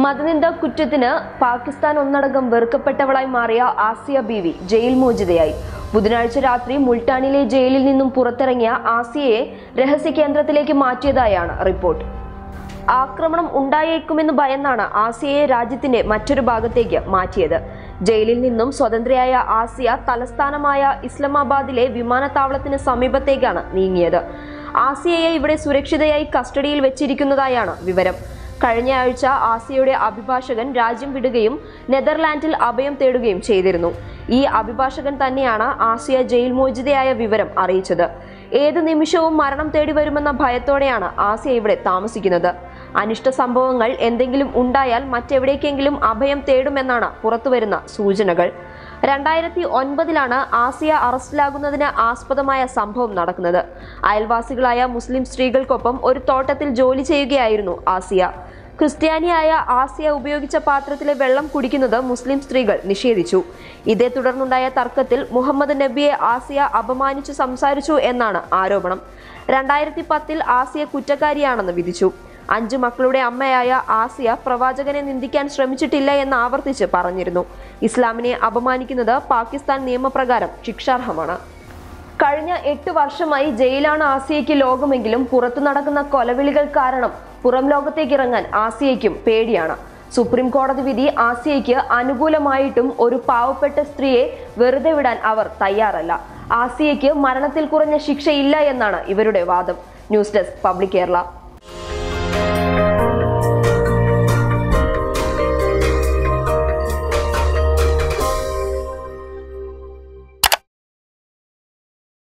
മതനിന്ദ കുറ്റത്തിന് പാകിസ്ഥാൻ ഒന്നടങ്കം വെറുക്കപ്പെട്ടവളായി മാറിയ ആസിയ ബീവി ജയിൽ മോചിതയായി. ബുധനാഴ്ച രാത്രി മുൾട്ടാനിലെ ജയിലിൽ നിന്നും പുറത്തിറങ്ങിയ ആസിയയെ രഹസ്യ കേന്ദ്രത്തിലേക്ക് മാറ്റിയതായാണ് റിപ്പോർട്ട്. ആക്രമണം ഉണ്ടായേക്കുമെന്ന് ഭയന്നാണ് ആസിയയെ രാജ്യത്തിന്റെ മറ്റൊരു ഭാഗത്തേക്ക് മാറ്റിയത്. ജയിലിൽ നിന്നും സ്വതന്ത്രയായ ആസിയ തലസ്ഥാനമായ ഇസ്ലാമാബാദിലെ വിമാനത്താവളത്തിന് സമീപത്തേക്കാണ് നീങ്ങിയത്. ആസിയയെ ഇവിടെ സുരക്ഷിതയായി കസ്റ്റഡിയിൽ വെച്ചിരിക്കുന്നതായാണ് വിവരം. കഴിഞ്ഞ ആഴ്ച ആസിയയുടെ അഭിഭാഷകൻ രാജ്യം വിടുകയും നെതർലാൻഡിൽ അഭയം തേടുകയും ചെയ്തിരുന്നു. ഈ അഭിഭാഷകൻ തന്നെയാണ് ആസിയ ജയിൽ മോചിതയായ വിവരം അറിയിച്ചത്. ഏത് നിമിഷവും മരണം തേടി വരുമെന്ന ഭയത്തോടെയാണ് ആസിയ ഇവിടെ താമസിക്കുന്നത്. അനിഷ്ട സംഭവങ്ങൾ എന്തെങ്കിലും ഉണ്ടായാൽ മറ്റെവിടേക്കെങ്കിലും അഭയം തേടുമെന്നാണ് പുറത്തുവരുന്ന സൂചനകൾ. 2009 ആസിയ അറസ്റ്റിലാകുന്നതിന് ആസ്പദമായ സംഭവം നടക്കുന്നത്. അയൽവാസികളായ മുസ്ലിം സ്ത്രീകൾക്കൊപ്പം ഒരു തോട്ടത്തിൽ ജോലി ചെയ്യുകയായിരുന്നു ആസിയ. ക്രിസ്ത്യാനിയായ ആസിയ ഉപയോഗിച്ച പാത്രത്തിലെ വെള്ളം കുടിക്കുന്നത് മുസ്ലിം സ്ത്രീകൾ നിഷേധിച്ചു. ഇതേ തുടർന്നുണ്ടായ തർക്കത്തിൽ മുഹമ്മദ് നബിയെ ആസിയ അപമാനിച്ചു സംസാരിച്ചു എന്നാണ് ആരോപണം. 2010 ആസിയ കുറ്റക്കാരിയാണെന്ന് വിധിച്ചു. 5 മക്കളുടെ അമ്മയായ ആസിയ പ്രവാചകനെ നിന്ദിക്കാൻ ശ്രമിച്ചിട്ടില്ല എന്ന് ആവർത്തിച്ച് പറഞ്ഞിരുന്നു. ഇസ്ലാമിനെ അപമാനിക്കുന്നത് പാകിസ്ഥാൻ നിയമപ്രകാരം ശിക്ഷാർഹമാണ്. കഴിഞ്ഞ 8 വർഷമായി ജയിലാണ് ആസിയയ്ക്ക് ലോകമെങ്കിലും പുറത്തു നടക്കുന്ന കൊലവിളികൾ കാരണം പുറം ലോകത്തേക്ക് ഇറങ്ങാൻ ആസിയയ്ക്കും പേടിയാണ്. സുപ്രീം കോടതി വിധി ആസിയയ്ക്ക് അനുകൂലമായിട്ടും ഒരു പാവപ്പെട്ട സ്ത്രീയെ വെറുതെ വിടാൻ അവർ തയ്യാറല്ല. ആസിയയ്ക്ക് മരണത്തിൽ കുറഞ്ഞ ശിക്ഷയില്ല എന്നാണ് ഇവരുടെ വാദം. News desk public Kerala.